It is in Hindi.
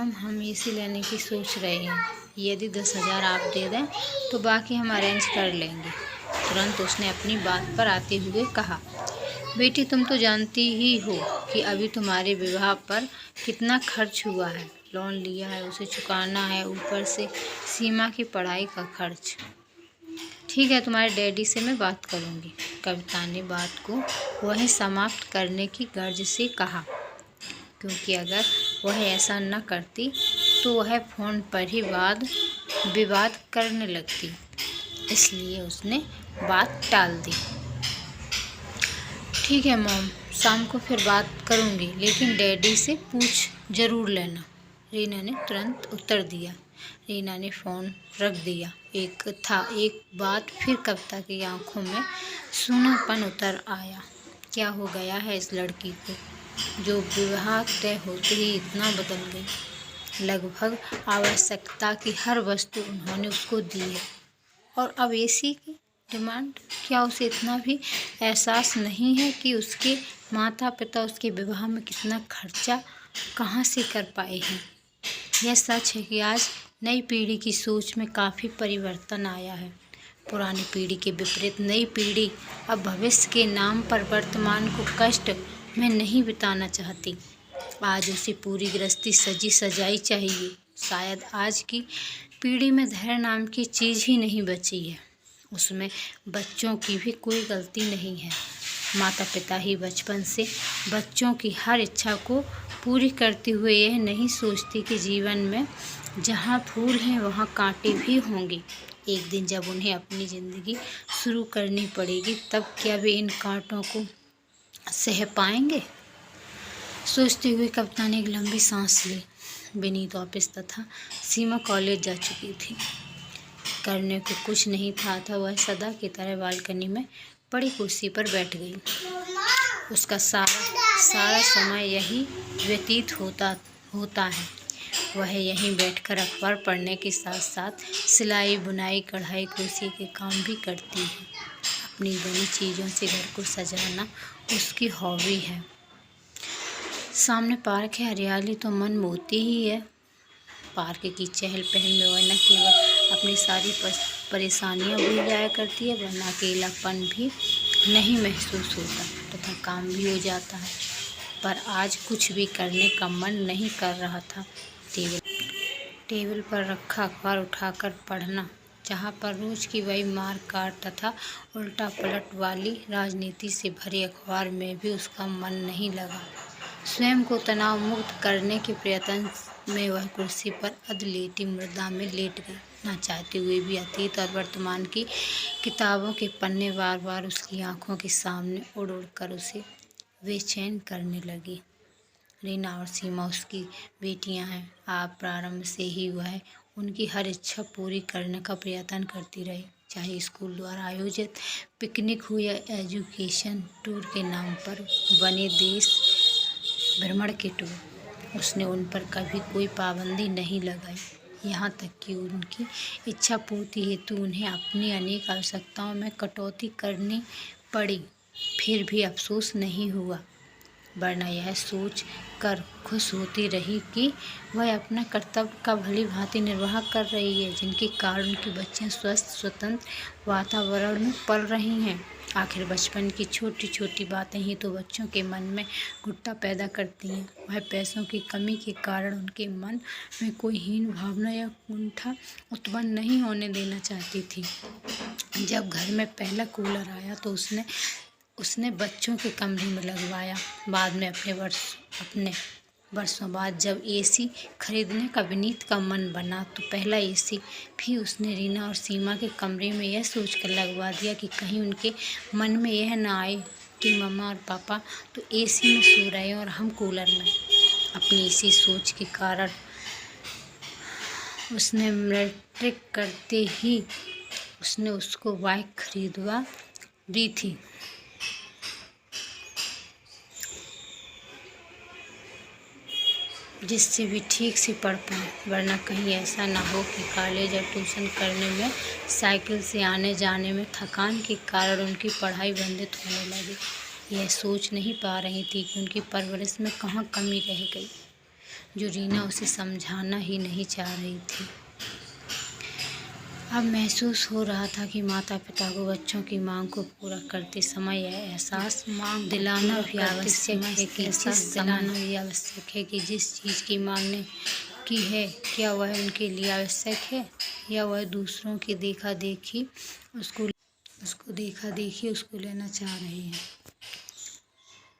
मॉम हम एसी लेने की सोच रहे हैं, यदि 10,000 आप दे दें तो बाकी हम अरेंज कर लेंगे। तुरंत उसने अपनी बात पर आते हुए कहा, बेटी तुम तो जानती ही हो कि अभी तुम्हारे विवाह पर कितना खर्च हुआ है। लोन लिया है, उसे चुकाना है, ऊपर से सीमा की पढ़ाई का खर्च। ठीक है, तुम्हारे डैडी से मैं बात करूँगी। कविता ने बात को वहीं समाप्त करने की गर्ज से कहा, क्योंकि अगर वह ऐसा न करती तो वह फ़ोन पर ही विवाद करने लगती। इसलिए उसने बात टाल दी। ठीक है मॉम, शाम को फिर बात करूँगी, लेकिन डैडी से पूछ ज़रूर लेना, रीना ने तुरंत उत्तर दिया। रीना ने फ़ोन रख दिया। एक बात फिर कविता की आंखों में सूनापन उतर आया। क्या हो गया है इस लड़की को, जो विवाह तय होते ही इतना बदल गई। लगभग आवश्यकता की हर वस्तु उन्होंने उसको दी है, और अब एसी की डिमांड। क्या उसे इतना भी एहसास नहीं है कि उसके माता पिता उसके विवाह में कितना खर्चा कहाँ से कर पाए हैं। यह सच है कि आज नई पीढ़ी की सोच में काफ़ी परिवर्तन आया है। पुरानी पीढ़ी के विपरीत नई पीढ़ी अब भविष्य के नाम पर वर्तमान को कष्ट में नहीं बिताना चाहती। आज उसे पूरी गृहस्थी सजी सजाई चाहिए। शायद आज की पीढ़ी में धैर्य नाम की चीज़ ही नहीं बची है। उसमें बच्चों की भी कोई गलती नहीं है। माता पिता ही बचपन से बच्चों की हर इच्छा को पूरी करते हुए यह नहीं सोचती कि जीवन में जहाँ फूल हैं वहाँ कांटे भी होंगे। एक दिन जब उन्हें अपनी ज़िंदगी शुरू करनी पड़ेगी, तब क्या वे इन कांटों को सह पाएंगे। सोचते हुए कविता ने एक लंबी सांस ली। विनीत ऑफिस तथा सीमा कॉलेज जा चुकी थी। करने को कुछ नहीं था वह सदा की तरह बालकनी में बड़ी कुर्सी पर बैठ गई। उसका सारा समय यही व्यतीत होता है। वह यहीं बैठकर अखबार पढ़ने के साथ साथ सिलाई बुनाई कढ़ाई कुर्सी के काम भी करती है। अपनी बनी चीज़ों से घर को सजाना उसकी हॉबी है। सामने पार्क है, हरियाली तो मन मोहती ही है। पार्क की चहल पहल में वह न केवल अपनी सारी परेशानियां भूल जाया करती है, वरना अकेलापन भी नहीं महसूस होता तथा काम भी हो जाता है। पर आज कुछ भी करने का मन नहीं कर रहा था। टेबल पर रखा अखबार उठाकर पढ़ना, जहाँ पर रोज की वही मार काट तथा उल्टा पलट वाली राजनीति से भरे अखबार में भी उसका मन नहीं लगा। स्वयं को तनाव मुक्त करने के प्रयत्न में वह कुर्सी पर अधलेटी मृदा में लेट गई। ना चाहते हुए भी अतीत और वर्तमान की किताबों के पन्ने बार बार उसकी आंखों के सामने उड़ उड़ कर उसे बेचैन करने लगी। रीना और सीमा उसकी बेटियां हैं। आप प्रारंभ से ही वह उनकी हर इच्छा पूरी करने का प्रयत्न करती रही, चाहे स्कूल द्वारा आयोजित पिकनिक हो या एजुकेशन टूर के नाम पर बने देश भ्रमण के टूर। उसने उन पर कभी कोई पाबंदी नहीं लगाई, यहाँ तक कि उनकी इच्छा पूर्ति हेतु उन्हें अपनी अनेक आवश्यकताओं में कटौती करनी पड़ी। फिर भी अफसोस नहीं हुआ, वरना यह सोच कर खुश होती रही कि वह अपना कर्तव्य का भली भांति निर्वाह कर रही है, जिनके कारण उनकी बच्चियां स्वस्थ स्वतंत्र वातावरण में पल रही हैं। आखिर बचपन की छोटी छोटी बातें ही तो बच्चों के मन में घुट्टा पैदा करती हैं। वह पैसों की कमी के कारण उनके मन में कोई हीन भावना या कुंठा उत्पन्न नहीं होने देना चाहती थी। जब घर में पहला कूलर आया तो उसने बच्चों के कमरे में लगवाया। बाद में अपने वर्षों बाद जब एसी खरीदने का विनीत का मन बना तो पहला एसी भी उसने रीना और सीमा के कमरे में यह सोचकर लगवा दिया कि कहीं उनके मन में यह ना आए कि मम्मा और पापा तो एसी में सो रहे हैं और हम कूलर में। अपनी इसी सोच के कारण उसने मैट्रिक करते ही उसने उसको बाइक खरीदवा दी थी, जिससे भी ठीक से पढ़ पाए, वरना कहीं ऐसा ना हो कि कॉलेज और ट्यूशन करने में साइकिल से आने जाने में थकान के कारण उनकी पढ़ाई बाधित होने लगी। यह सोच नहीं पा रही थी कि उनकी परवरिश में कहाँ कमी रह गई। जो रीना उसे समझाना ही नहीं चाह रही थी। अब महसूस हो रहा था कि माता पिता को बच्चों की मांग को पूरा करते समय यह एहसास दिलाना भी आवश्यक है कि जिस चीज़ की मांगने की है, क्या वह उनके लिए आवश्यक है या वह दूसरों की देखा देखी उसको लेना चाह रहे हैं।